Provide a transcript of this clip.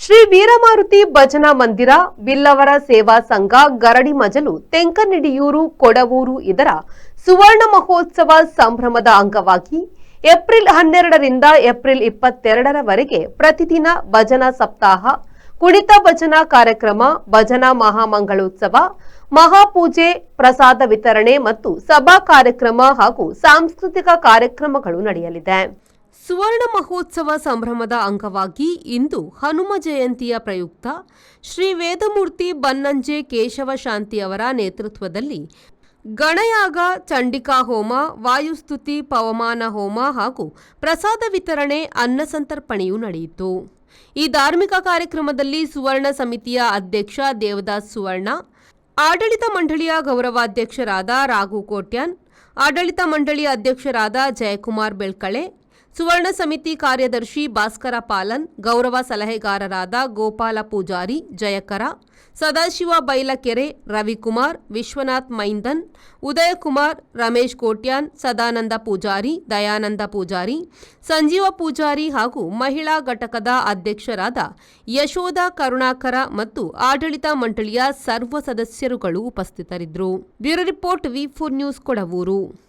ಶ್ರೀ ವೀರಮಾರುತಿ ಭಜನಾ ಮಂದಿರ, ಬಿಲ್ಲವರ ಸೇವಾ ಸಂಘ, ಗರಡಿಮಜಲು, ತೆಂಕನಿಡಿಯೂರು, ಕೊಡವೂರು ಇದರ ಸುವರ್ಣ ಮಹೋತ್ಸವ ಸಂಭ್ರಮದ ಅಂಗವಾಗಿ ಏಪ್ರಿಲ್ 12ರಿಂದ ಏಪ್ರಿಲ್ 22ರವರೆಗೆ ಪ್ರತಿದಿನ ಭಜನಾ ಸಪ್ತಾಹ, ಕುಣಿತ ಭಜನಾ ಕಾರ್ಯಕ್ರಮ, ಭಜನಾ ಮಹಾಮಂಗಳೋತ್ಸವ, ಮಹಾಪೂಜೆ, ಪ್ರಸಾದ ವಿತರಣೆ ಮತ್ತು ಸಭಾ ಕಾರ್ಯಕ್ರಮ ಹಾಗೂ ಸಾಂಸ್ಕೃತಿಕ ಕಾರ್ಯಕ್ರಮಗಳು ನಡೆಯಲಿದೆ. ಸುವರ್ಣ ಮಹೋತ್ಸವ ಸಂಭ್ರಮದ ಅಂಗವಾಗಿ ಇಂದು ಹನುಮ ಜಯಂತಿಯ ಪ್ರಯುಕ್ತ ಶ್ರೀ ವೇದಮೂರ್ತಿ ಬನ್ನಂಜೆ ಕೇಶವಶಾಂತಿ ಅವರ ನೇತೃತ್ವದಲ್ಲಿ ಗಣಯಾಗ, ಚಂಡಿಕಾ ಹೋಮ, ವಾಯುಸ್ತುತಿ, ಪವಮಾನ ಹೋಮ ಹಾಗೂ ಪ್ರಸಾದ ವಿತರಣೆ, ಅನ್ನಸಂತರ್ಪಣೆಯೂ ನಡೆಯಿತು. ಈ ಧಾರ್ಮಿಕ ಕಾರ್ಯಕ್ರಮದಲ್ಲಿ ಸುವರ್ಣ ಸಮಿತಿಯ ಅಧ್ಯಕ್ಷ ದೇವದಾಸ್ ಸುವರ್ಣ, ಆಡಳಿತ ಮಂಡಳಿಯ ಗೌರವಾಧ್ಯಕ್ಷರಾದ ರಾಘು ಕೋಟ್ಯಾನ್, ಆಡಳಿತ ಮಂಡಳಿಯ ಅಧ್ಯಕ್ಷರಾದ ಜಯಕುಮಾರ್ ಬೆಳ್ಕಳೆ, ಸುವರ್ಣ ಸಮಿತಿ ಕಾರ್ಯದರ್ಶಿ ಭಾಸ್ಕರ ಪಾಲನ್, ಗೌರವ ಸಲಹೆಗಾರರಾದ ಗೋಪಾಲ ಪೂಜಾರಿ, ಜಯಕರ, ಸದಾಶಿವ ಬೈಲಕೆರೆ, ರವಿಕುಮಾರ್, ವಿಶ್ವನಾಥ್ ಮೈಂದನ್, ಉದಯಕುಮಾರ್, ರಮೇಶ್ ಕೋಟ್ಯಾನ್, ಸದಾನಂದ ಪೂಜಾರಿ, ದಯಾನಂದ ಪೂಜಾರಿ, ಸಂಜೀವ ಪೂಜಾರಿ ಹಾಗೂ ಮಹಿಳಾ ಘಟಕದ ಅಧ್ಯಕ್ಷರಾದ ಯಶೋಧ ಕರುಣಾಕರ ಮತ್ತು ಆಡಳಿತ ಮಂಡಳಿಯ ಸರ್ವ ಸದಸ್ಯರುಗಳು ಉಪಸ್ಥಿತರಿದ್ದರು. ಬ್ಯೂರೋ ರಿಪೋರ್ಟ್, ವಿ4 ನ್ಯೂಸ್, ಕೊಡವೂರು.